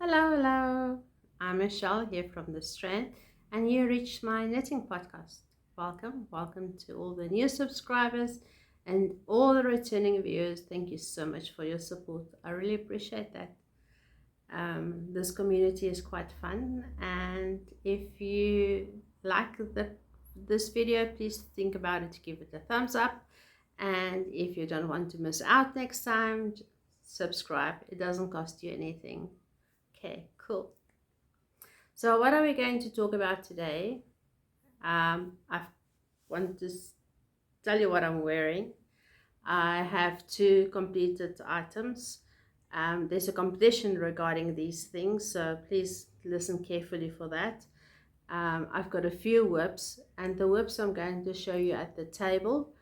Hello. I'm Michelle here from the Strand, and you reached my knitting podcast. Welcome to all the new subscribers and all the returning viewers. Thank you so much for your support. I really appreciate that. This community is quite fun, and if you like this video, please think about it, give it a thumbs up. And if you don't want to miss out next time, subscribe. It doesn't cost you anything. Okay, cool. So what are we going to talk about today? I want to tell you what I'm wearing. I have two completed items. There's a competition regarding these things, so please listen carefully for that. I've got a few WIPs, and the WIPs I'm going to show you at the table.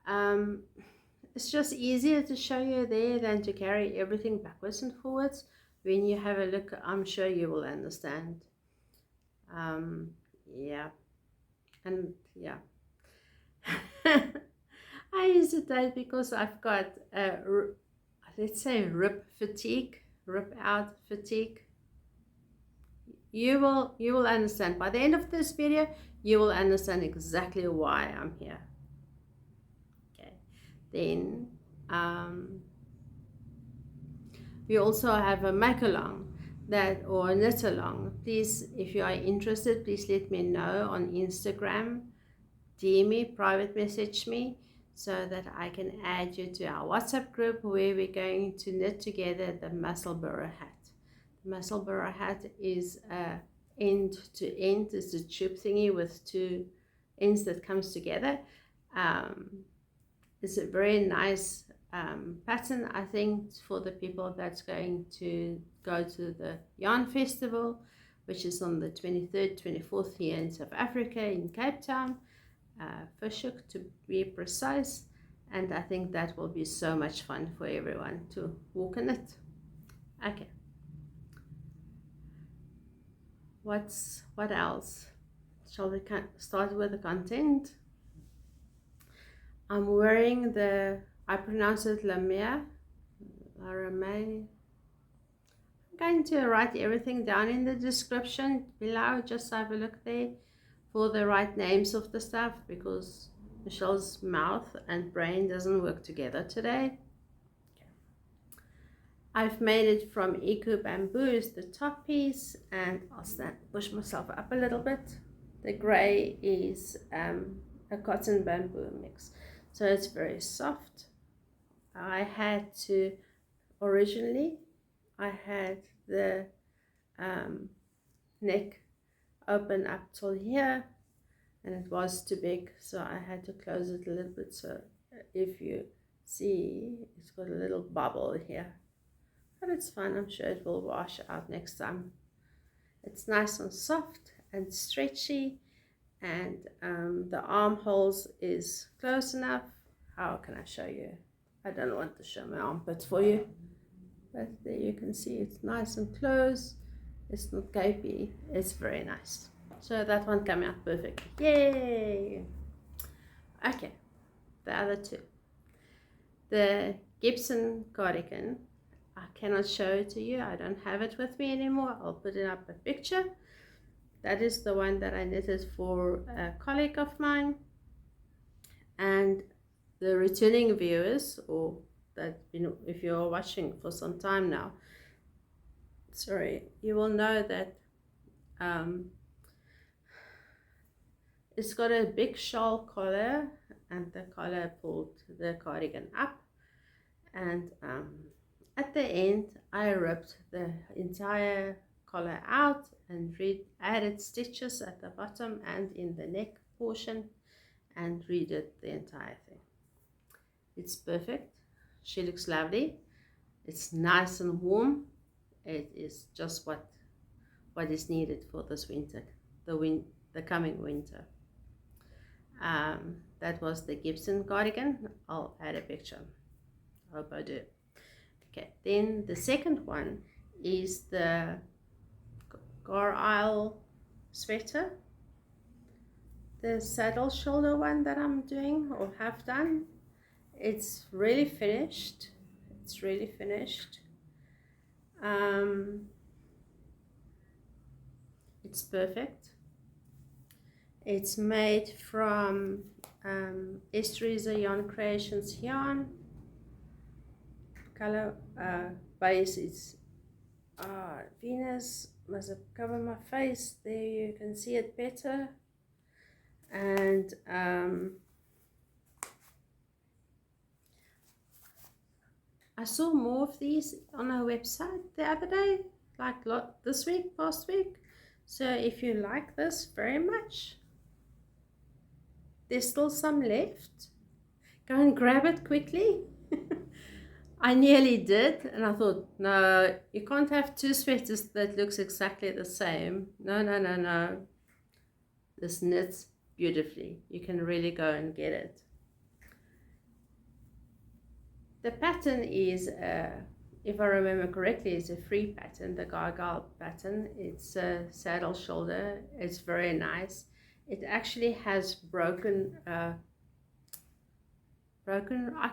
It's just easier to show you there than to carry everything backwards and forwards. When you have a look, I'm sure you will understand. Yeah, and yeah. I hesitate because I've got let's say rip out fatigue. You will understand by the end of this video. You will understand exactly why I'm here. Okay, then we also have a MecheleRoux or a knit along. Please, if you are interested, please let me know on Instagram. DM me, private message me, so that I can add you to our WhatsApp group where we're going to knit together the MecheleRoux hat. The MecheleRoux hat is end to end. It's a tube thingy with two ends that comes together. It's a very nice pattern, I think, for the people that's going to go to the yarn festival, which is on the 23rd 24th here in South Africa in Cape Town, Fishhook to be precise. And I think that will be so much fun for everyone to walk in it. Okay, what else? Shall we start with the content? I'm wearing I pronounce it Lamia. I'm going to write everything down in the description below. Just have a look there for the right names of the stuff, because Michelle's mouth and brain doesn't work together today. I've made it from Eco Bamboo is the top piece, and I'll push myself up a little bit. The gray is a cotton bamboo mix, so it's very soft. Originally I had the neck open up till here, and it was too big, so I had to close it a little bit. So if you see, it's got a little bubble here, but it's fine. I'm sure it will wash out next time. It's nice and soft and stretchy, and the armholes is close enough. How can I show you? I don't want to show my armpits for you, but there you can see it's nice and close. It's not gapey. It's very nice. So that one came out perfect. Yay! Okay, the other two. The Gibson cardigan, I cannot show it to you. I don't have it with me anymore. I'll put it up a picture. That is the one that I knitted for a colleague of mine. And the returning viewers, or that, if you're watching for some time now, you will know that it's got a big shawl collar, and the collar pulled the cardigan up, and at the end I ripped the entire collar out and added stitches at the bottom and in the neck portion, and redid the entire thing. It's perfect. She looks lovely. It's nice and warm. It is just what is needed for this winter, the coming winter. That was the Gibson cardigan. I'll add a picture. I hope I do. Okay, then the second one is the Carlisle sweater, the saddle shoulder one that I'm doing or have done. It's really finished. It's perfect. It's made from Estereza Yarn Creations yarn. Color base is Venus. Must have covered my face. There you can see it better. And I saw more of these on our website the other day, like this week, past week. So if you like this very much, there's still some left. Go and grab it quickly. I nearly did, and I thought, no, you can't have two sweaters that looks exactly the same. No, no, no, no. This knits beautifully. You can really go and get it. The pattern is, if I remember correctly, it's a free pattern, the Carlisle pattern. It's a saddle shoulder. It's very nice. It actually has broken, I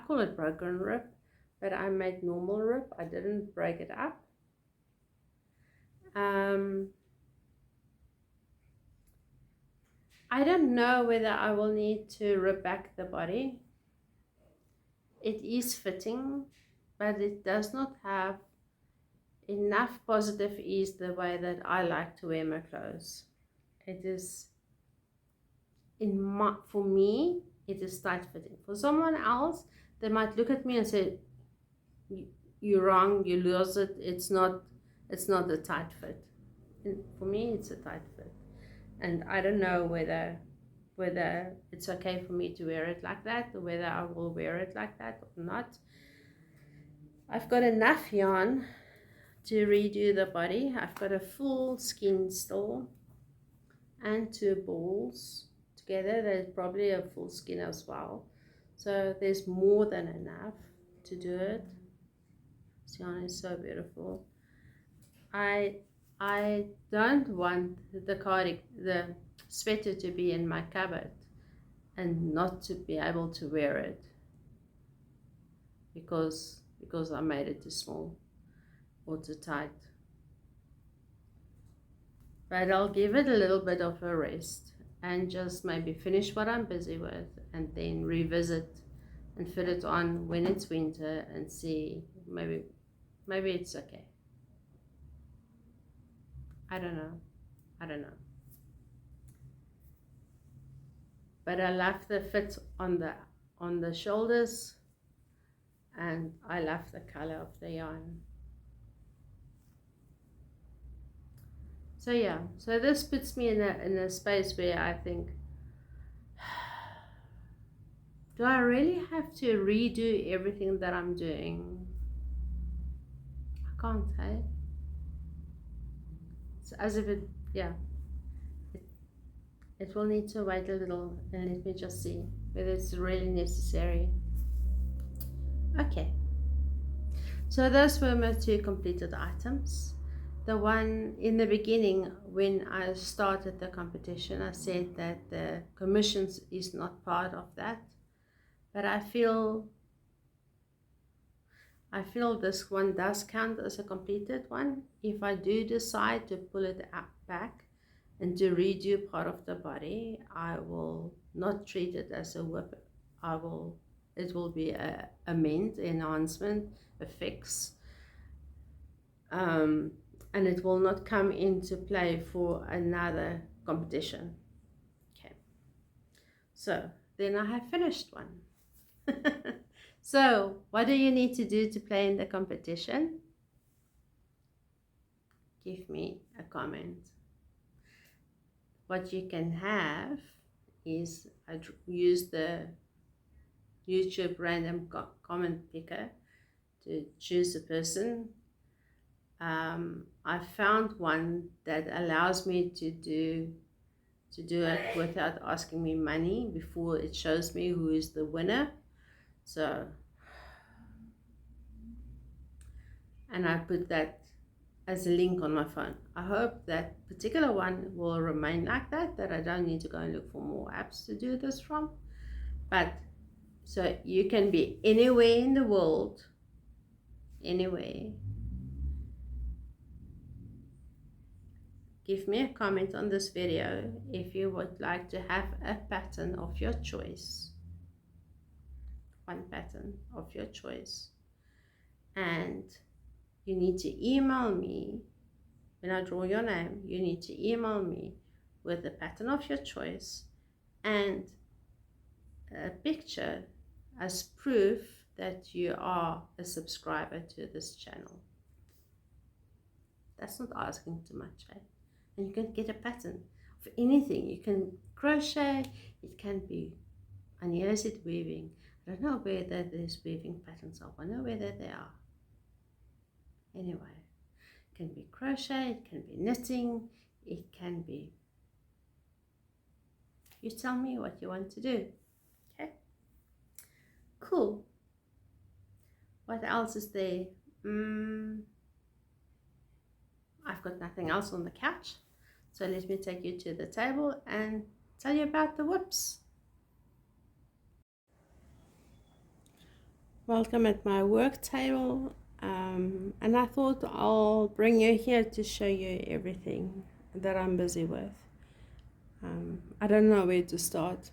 call it broken rib, but I made normal rib. I didn't break it up. I don't know whether I will need to rib back the body. It is fitting, but it does not have enough positive ease the way that I like to wear my clothes. It is, for me, it is tight fitting. For someone else, they might look at me and say, you're wrong, you lose it, it's not a tight fit. And for me, it's a tight fit. And I don't know whether it's okay for me to wear it like that, or whether I will wear it like that or not. I've got enough yarn to redo the body. I've got a full skin still and 2 balls together. There's probably a full skin as well, so there's more than enough to do it. This yarn is so beautiful. I don't want the sweater to be in my cupboard and not to be able to wear it because I made it too small or too tight. But I'll give it a little bit of a rest and just maybe finish what I'm busy with and then revisit and fit it on when it's winter and see, maybe it's okay. I don't know. But I love the fit on the shoulders, and I love the color of the yarn. So yeah, so this puts me in a space where I think, do I really have to redo everything that I'm doing? I can't, hey? It's as if it will need to wait a little, and let me just see whether it's really necessary. Okay, so those were my 2 completed items. The one in the beginning, when I started the competition, I said that the commissions is not part of that, but I feel this one does count as a completed one. If I do decide to pull it back and to redo part of the body, I will not treat it as a WIP. It will be a amend, enhancement, a fix, and it will not come into play for another competition. Okay, so then I have finished one. So what do you need to do to play in the competition? Give me a comment. What you can have is, I use the YouTube random comment picker to choose a person. I found one that allows me to do it without asking me money before it shows me who is the winner. So, and I put that as a link on my phone. I hope that particular one will remain like that I don't need to go and look for more apps to do this from. But so you can be anywhere in the world, anywhere. give me a comment on this video if you would like to have a pattern of your choice, one pattern of your choice, and you need to email me. When I draw your name, you need to email me with the pattern of your choice and a picture as proof that you are a subscriber to this channel. That's not asking too much, eh? And you can get a pattern of anything. You can crochet, it can be, and here is it weaving. I don't know whether there's weaving patterns. I wonder whether they are. Anyway, it can be crochet, it can be knitting, it can be, you tell me what you want to do. Okay, cool. What else is there? I've got nothing else on the couch, so let me take you to the table and tell you about the WIPs. Welcome at my work table, and I thought I'll bring you here to show you everything that I'm busy with. I don't know where to start.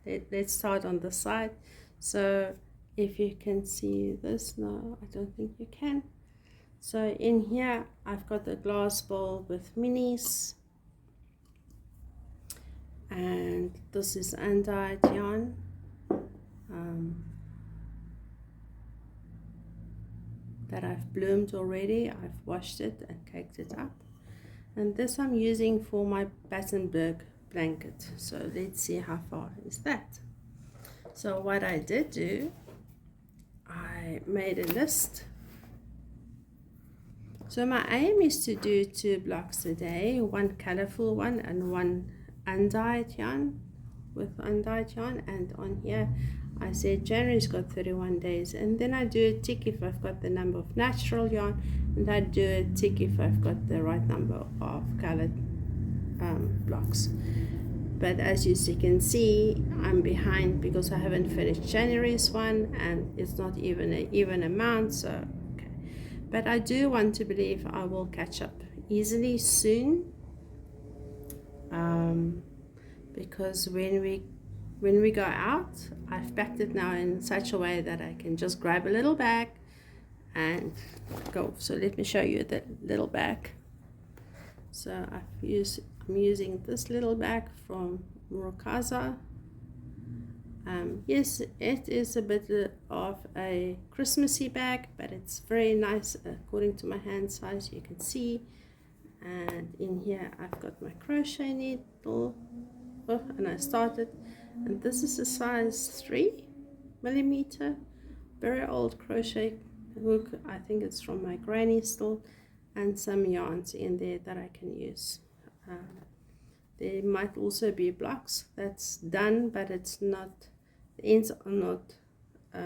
Let's start on the side. So if you can see this, no, I don't think you can. So in here I've got a glass bowl with minis, and this is undyed yarn. That I've bloomed already. I've washed it and caked it up, and this I'm using for my Battenberg blanket. So let's see how far is that. So what I did do, I made a list. So my aim is to do 2 blocks a day, one colorful one and one undyed yarn with undyed yarn. And on here I said January's got 31 days, and then I do a tick if I've got the number of natural yarn, and I do a tick if I've got the right number of colored blocks. But as you can see, I'm behind because I haven't finished January's one, and it's not even an even amount. So okay, but I do want to believe I will catch up easily soon, because when we go out, I've packed it now in such a way that I can just grab a little bag and go. So let me show you the little bag. So I'm using this little bag from Murukaza. Yes, it is a bit of a Christmassy bag, but it's very nice according to my hand size, you can see. And in here I've got my crochet needle, and I started, and this is a size 3mm, very old crochet hook. I think it's from my granny still, and some yarns in there that I can use. There might also be blocks that's done, but it's not, the ends are not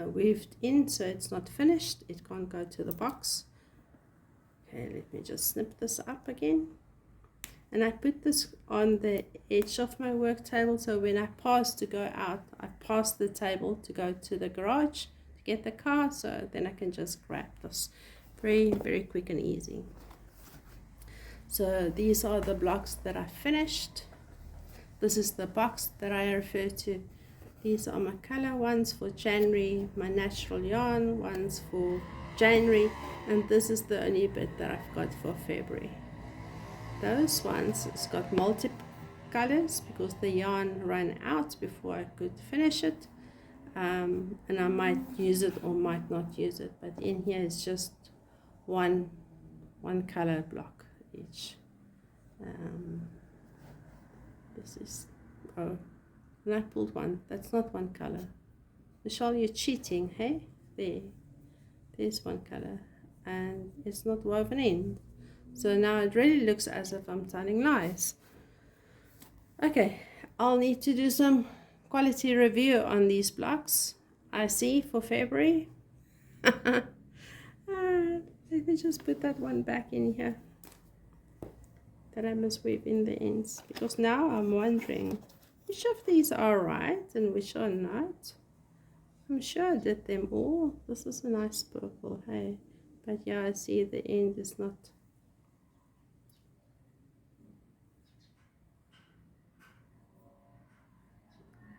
weaved in, so it's not finished. It can't go to the box. Okay, let me just snip this up again. And I put this on the edge of my work table, so when I pass to go out, I pass the table to go to the garage to get the car, so then I can just grab this. Very, very quick and easy. So these are the blocks that I finished. This is the box that I refer to. These are my color ones for January, my natural yarn ones for January, and this is the only bit that I've got for February. Those ones, it's got multiple colors because the yarn ran out before I could finish it, and I might use it or might not use it, but in here it's just one color block each. This is, oh, and I pulled one, that's not one color. Michelle, you're cheating, hey? There's one color, and it's not woven in. So now it really looks as if I'm telling lies. Okay, I'll need to do some quality review on these blocks. I see for February. Let me just put that one back in here, that I must weave in the ends, because now I'm wondering which of these are right and which are not. I'm sure I did them all. This is a nice purple, hey, but yeah, I see the end is not.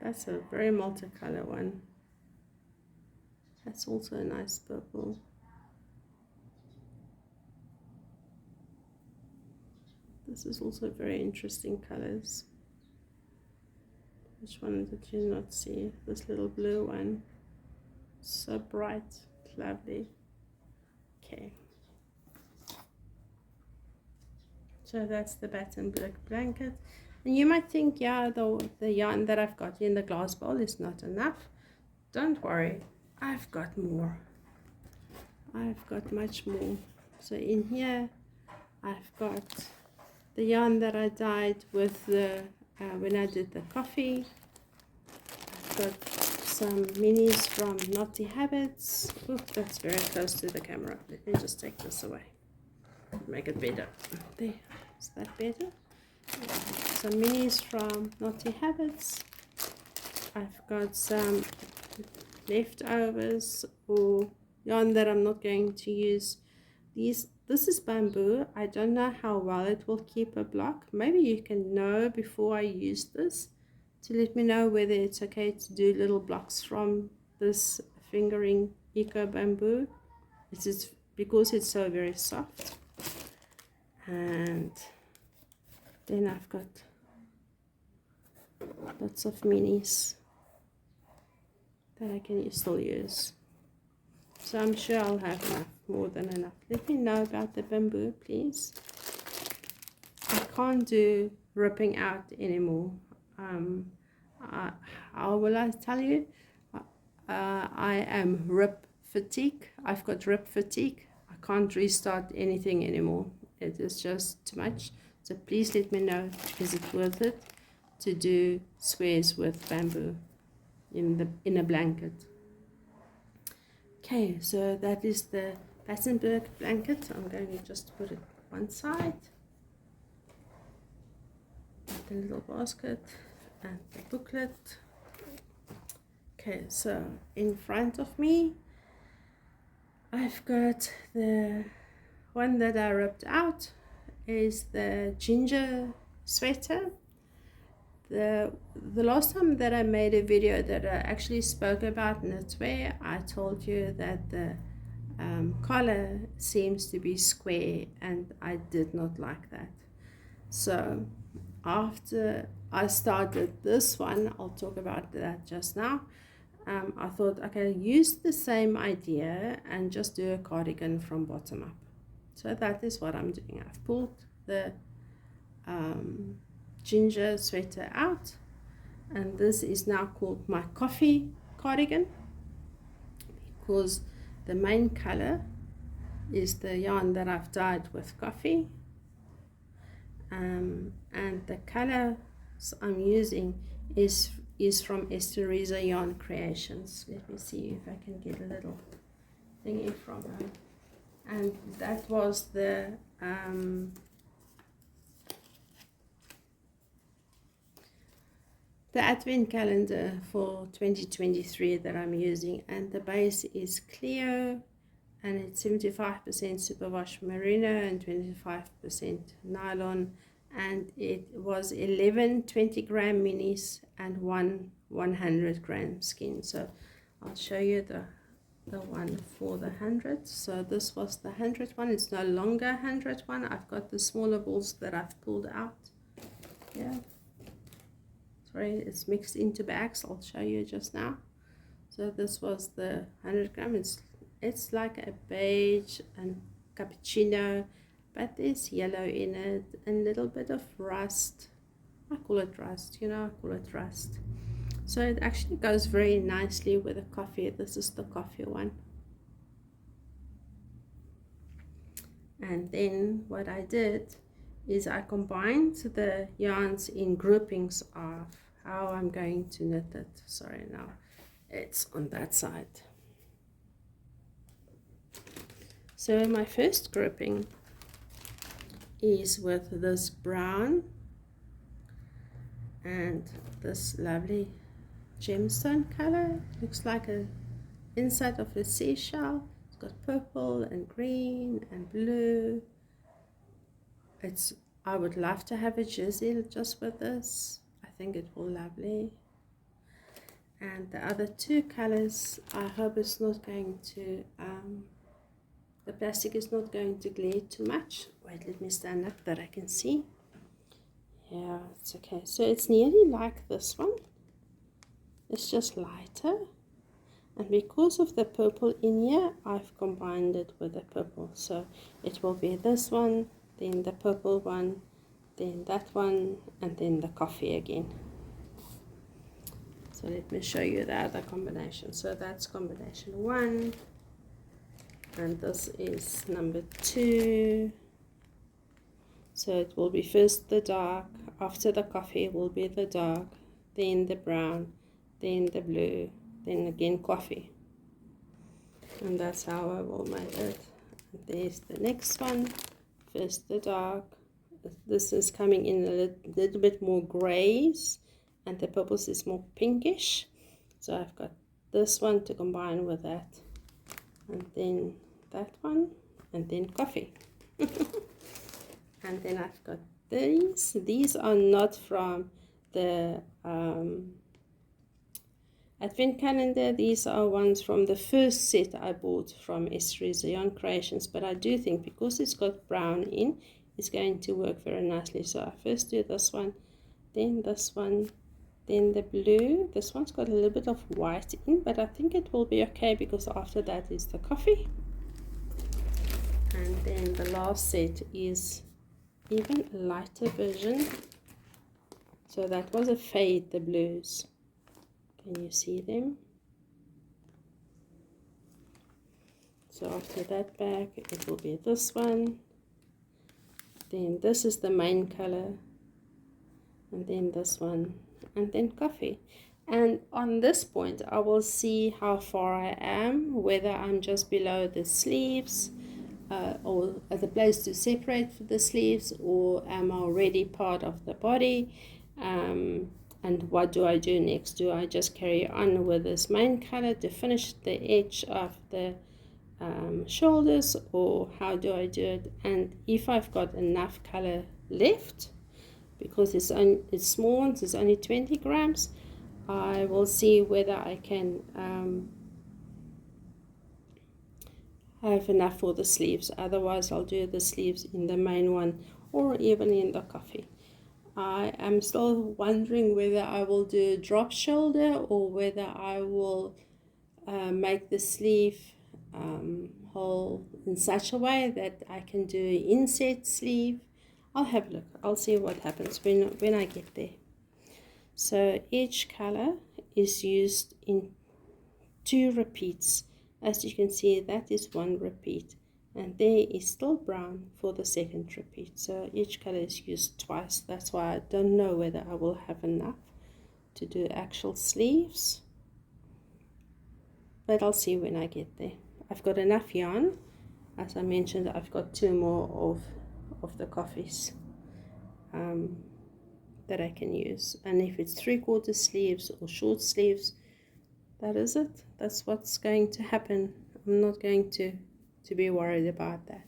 That's a very multicolor one. That's also a nice purple. This is also very interesting colors. Which one did you not see? This little blue one. So bright, lovely. Okay. So that's the Battenberg blanket. And you might think, yeah, the yarn that I've got in the glass bowl is not enough. Don't worry, I've got more. I've got much more. So in here, I've got the yarn that I dyed with the when I did the coffee. I've got some minis from Naughty Habits. Ooh, that's very close to the camera. Let me just take this away. Make it better. There. Is that better? Some minis from Naughty Habits. I've got some leftovers or yarn that I'm not going to use. This is bamboo. I don't know how well it will keep a block. Maybe you can know before I use this to let me know whether it's okay to do little blocks from this fingering eco bamboo. It is because it's so very soft. And then I've got lots of minis that I can still use. So I'm sure I'll have enough, more than enough. Let me know about the bamboo, please. I can't do ripping out anymore. How will I tell you? I am rip fatigue. I've got rip fatigue. I can't restart anything anymore. It is just too much. So please let me know, is it worth it to do squares with bamboo in a blanket? Okay, so that is the Battenberg blanket. I'm going to just put it one side. The little basket and the booklet. Okay, so in front of me, I've got the one that I ripped out is the ginger sweater. The last time that I made a video that I actually spoke about knitwear, I told you that the collar seems to be square, and I did not like that. So after I started this one, I'll talk about that just now. I thought, okay, use the same idea and just do a cardigan from bottom up. So that is what I'm doing. I've pulled the ginger sweater out, and this is now called my coffee cardigan because the main color is the yarn that I've dyed with coffee, and the colors I'm using is from Esteriza Yarn Creations. Let me see if I can get a little thingy from her. And that was the advent calendar for 2023 that I'm using, and the base is Cleo, and it's 75% superwash merino and 25% nylon, and it was 11 20-gram minis and one 100-gram skin. So I'll show you the one for the 100. So this was the 100 one. It's no longer 100 one. I've got the smaller balls that I've pulled out. Yeah, sorry, it's mixed into bags. I'll show you just now. So this was the 100 gram. It's like a beige and cappuccino, but there's yellow in it and a little bit of rust. I call it rust, I call it rust. So it actually goes very nicely with the coffee. This is the coffee one. And then what I did is I combined the yarns in groupings of how I'm going to knit it. Sorry, now it's on that side. So my first grouping is with this brown and this lovely gemstone color. Looks like a inside of a seashell. It's got purple and green and blue. I would love to have a jersey just with this. I think it will lovely. And the other two colors, I hope it's not going to, the plastic is not going to glare too much. Wait, let me stand up that I can see. Yeah, it's okay. So it's nearly like this one. It's just lighter. And because of the purple in here, I've combined it with the purple. So it will be this one, then the purple one, then that one, and then the coffee again. So let me show you the other combination. So that's combination 1, and this is number 2. So it will be first the dark, after the coffee will be the dark, then the brown, then the blue, then again coffee. And that's how I will make it. And there's the next one, first the dark. This is coming in a little bit more grays, and the purples is more pinkish. So I've got this one to combine with that, and then that one, and then coffee. And then I've got these are not from the Advent calendar. These are ones from the first set I bought from Esther's Yarn Creations, but I do think because it's got brown in, it's going to work very nicely. So I first do this one, then this one, then the blue. This one's got a little bit of white in, but I think it will be okay because after that is the coffee. And then the last set is even a lighter version. So that was a fade, the blues. Can you see them? So after that bag, it will be this one. Then this is the main color. And then this one. And then coffee. And on this point, I will see how far I am, whether I'm just below the sleeves, or at the place to separate the sleeves, or am I already part of the body. And what do I do next? Do I just carry on with this main color to finish the edge of the shoulders, or how do I do it? And if I've got enough color left, because it's small ones, it's only 20 grams, I will see whether I can have enough for the sleeves. Otherwise I'll do the sleeves in the main one, or even in the coffee. I am still wondering whether I will do a drop shoulder, or whether I will make the sleeve hole in such a way that I can do an inset sleeve. I'll have a look. I'll see what happens when I get there. So each color is used in 2 repeats. As you can see, that is 1 repeat, and there is still brown for the second repeat. So each color is used twice. That's why I don't know whether I will have enough to do actual sleeves, but I'll see when I get there. I've got enough yarn. As I mentioned, I've got 2 more of the coffees that I can use. And if it's 3/4 sleeves or short sleeves, that is it. That's what's going to happen. I'm not going to be worried about that.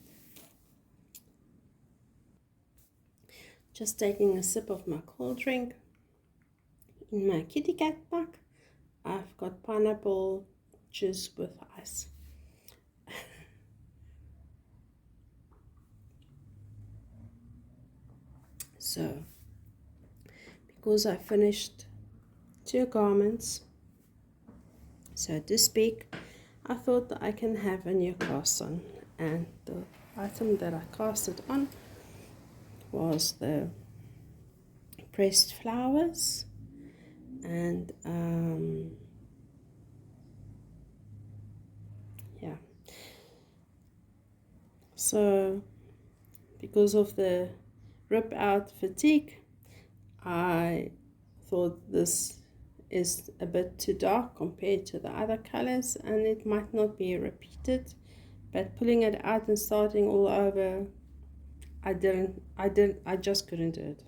Just taking a sip of my cold drink. In my kitty cat mug, I've got pineapple juice with ice. So, because I finished 2 garments, so to speak, I thought that I can have a new cast on, and the item that I casted on was the pressed flowers, and yeah, so because of the rip out fatigue, I thought this is a bit too dark compared to the other colors, and it might not be repeated, but pulling it out and starting all over, I just couldn't do it.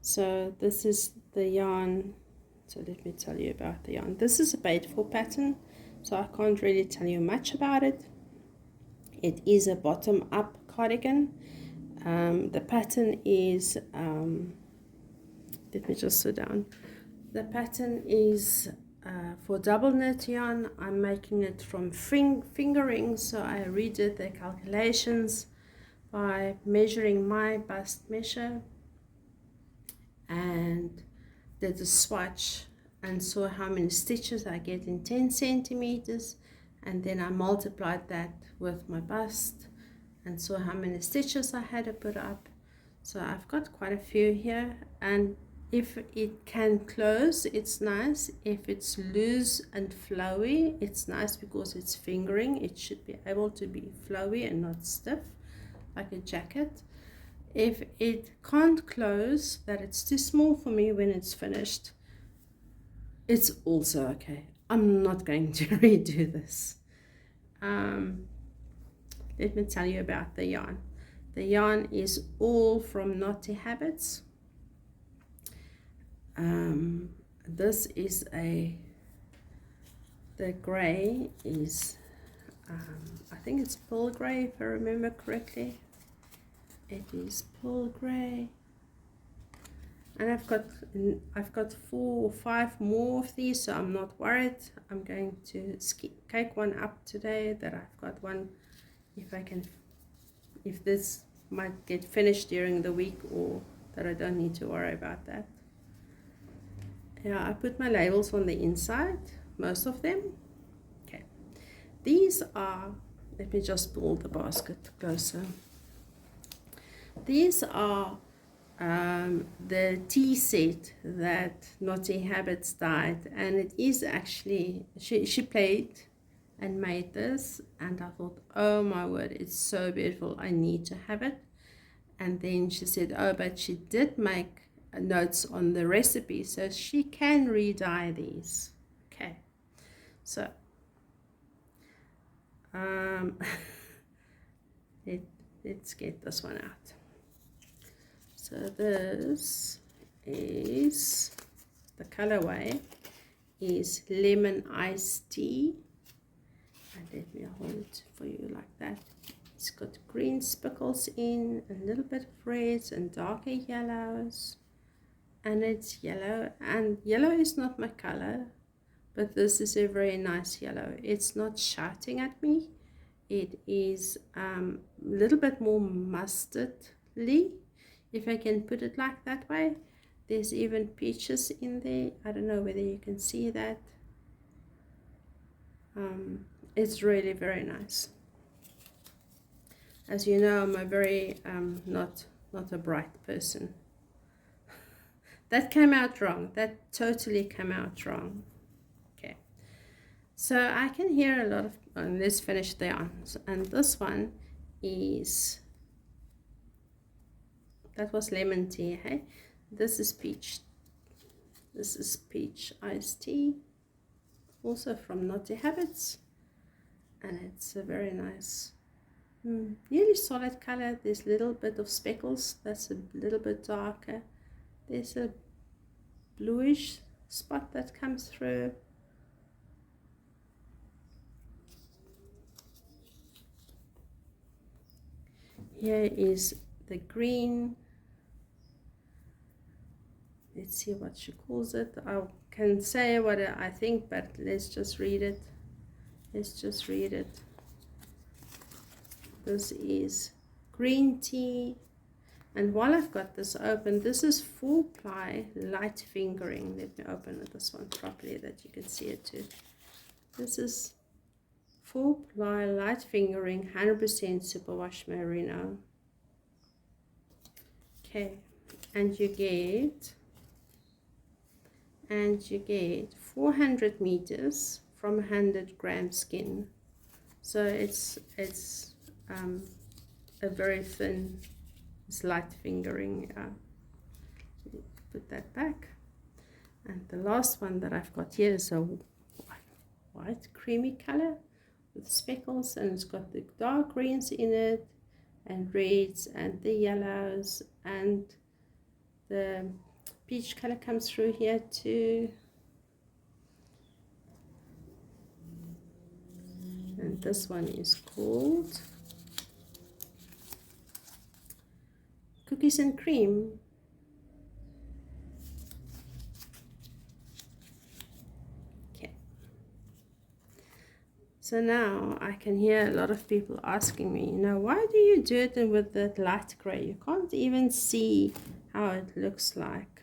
So this is the yarn. So let me tell you about the yarn. This is a Battenberg pattern, so I can't really tell you much about it. It is a bottom up cardigan. The pattern is let me just sit down. The pattern is for double knit yarn, I'm making it from fingering, so I redid the calculations by measuring my bust measure and did a swatch and saw how many stitches I get in 10 centimeters, and then I multiplied that with my bust and saw how many stitches I had to put up. So I've got quite a few here, and if it can close, it's nice. If it's loose and flowy, it's nice because it's fingering. It should be able to be flowy and not stiff like a jacket. If it can't close, that it's too small for me when it's finished, it's also okay. I'm not going to redo this. Let me tell you about the yarn. The yarn is all from Knotty Habits. This is the gray is, I think it's pearl gray if I remember correctly. It is pearl gray. And I've got 4 or 5 more of these, so I'm not worried. I'm going to cake one up today that I've got one, if this might get finished during the week, or that I don't need to worry about that. Yeah, I put my labels on the inside, most of them. Okay, these are, let me just pull the basket closer. These are the tea set that Knotty Habits dyed, and it is actually, she played and made this, and I thought, oh my word, it's so beautiful, I need to have it. And then she said, oh, but she did make notes on the recipe, so she can re-dye these. Okay, so let's get this one out. So this is, the colorway is lemon iced tea, and let me hold it for you like that. It's got green speckles in, a little bit of reds and darker yellows, and it's yellow, and yellow is not my color, but this is a very nice yellow. It's not shouting at me. It is a little bit more mustardly, if I can put it like that way. There's even peaches in there. I don't know whether you can see that. It's really very nice. As you know, I'm a very not a bright person. That came out wrong. That totally came out wrong. Okay, so I can hear a lot of, let's finish the yarns. And this one is, that was lemon tea, hey? This is peach. This is peach iced tea, also from Knotty Habits, and it's a very nice, nearly solid color. There's a little bit of speckles, that's a little bit darker. There's a bluish spot that comes through. Here is the green. Let's see what she calls it. I can say what I think, but let's just read it. Let's just read it. This is green tea. And while I've got this open, this is 4-ply light fingering. Let me open this one properly that you can see it too. This is 4-ply light fingering, 100% superwash merino. Okay, and you get 400 meters from 100 gram skin. So it's a very thin, it's light fingering. Put that back. And the last one that I've got here is a white creamy color with speckles, and it's got the dark greens in it, and reds, and the yellows, and the peach color comes through here too. And this one is called Cookies and Cream. Okay. So now I can hear a lot of people asking me, you know, why do you do it with that light gray? You can't even see how it looks like.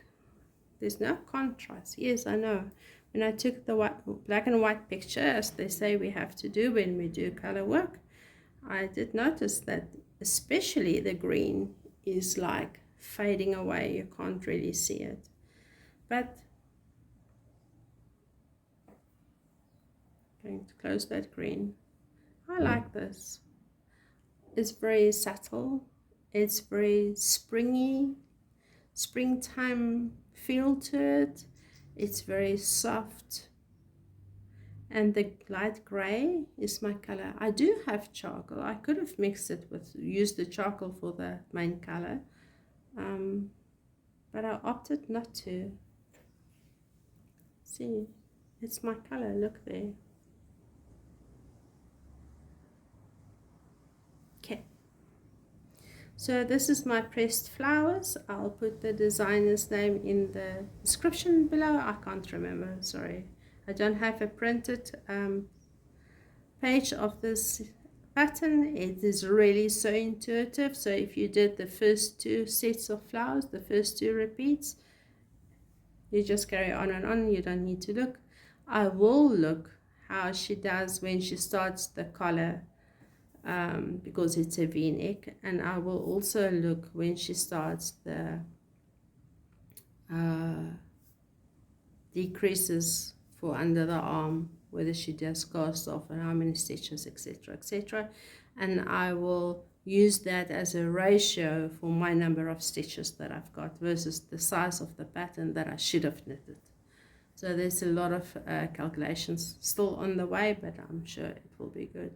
There's no contrast. Yes, I know. When I took the black and white picture, as they say we have to do when we do color work, I did notice that especially the green is like fading away. You can't really see it. But I'm going to close that green. I like this. It's very subtle. It's very springy, springtime feel to it. It's very soft. And the light gray is my color. I do have charcoal. I could have mixed it with, used the charcoal for the main color. But I opted not to. See, it's my color. Look there. Okay. So this is my pressed flowers. I'll put the designer's name in the description below. I can't remember, sorry. I don't have a printed page of this pattern. It is really so intuitive. So if you did the first 2 sets of flowers, the first 2 repeats, you just carry on and on. You don't need to look. I will look how she does when she starts the collar, because it's a v-neck, and I will also look when she starts the decreases for under the arm, whether she does cast off and how many stitches, etc., etc. And I will use that as a ratio for my number of stitches that I've got versus the size of the pattern that I should have knitted. So there's a lot of calculations still on the way, but I'm sure it will be good.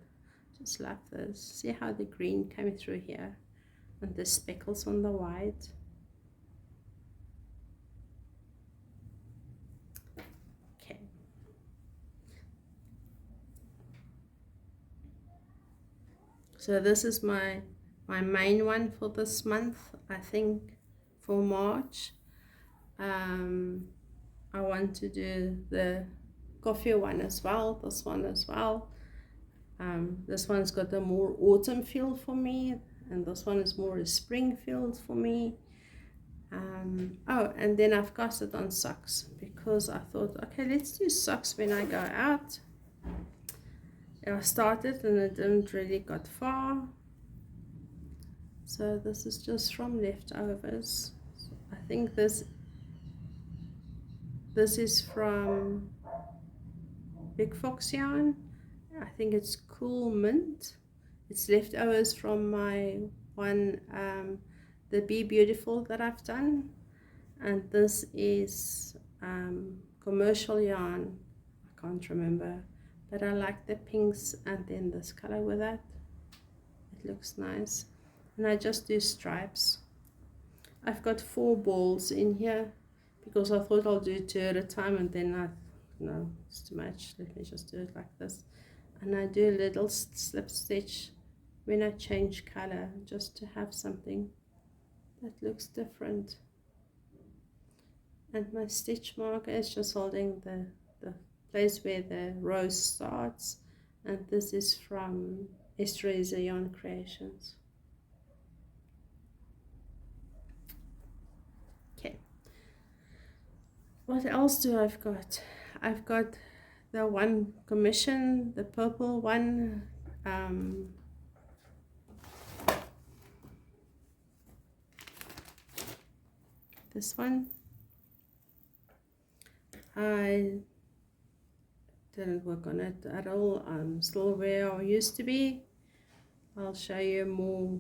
Just like this. See how the green came through here and the speckles on the white. Okay. So this is my main one for this month, I think, for March. I want to do the coffee one as well, this one as well. This one's got a more autumn feel for me, and this one is more a spring feel for me. Oh, and then I've cast it on socks because I thought, okay, let's do socks when I go out. I started and it didn't really got far. So this is just from leftovers. I think this is from Big Fox yarn. I think it's Cool Mint. It's leftovers from my one, the Be Beautiful that I've done. And this is commercial yarn. I can't remember, but I like the pinks and then this color with that. It looks nice. And I just do stripes. I've got 4 balls in here because I thought I'll do 2 at a time, and then no, it's too much. Let me just do it like this. And I do a little slip stitch when I change color, just to have something that looks different. And my stitch marker is just holding the place where the rose starts, and this is from Esther Yarn Creations. Okay, what else do I've got? I've got the one commission, the purple one, this one. I didn't work on it at all. I'm still where I used to be. I'll show you more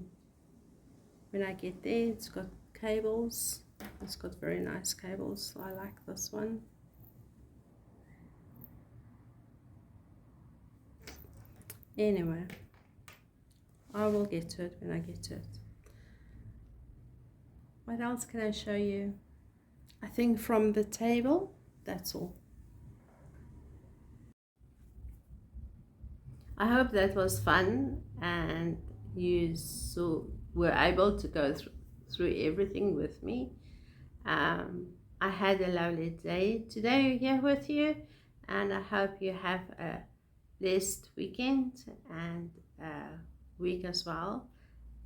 when I get there. It's got cables. It's got very nice cables. I like this one. Anyway, I will get to it when I get to it. What else can I show you? I think from the table, that's all. I hope that was fun and you were able to go through everything with me. I had a lovely day today here with you, and I hope you have a blessed weekend and week as well,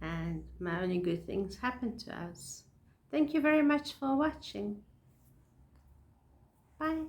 and my only good things happen to us. Thank you very much for watching. Bye.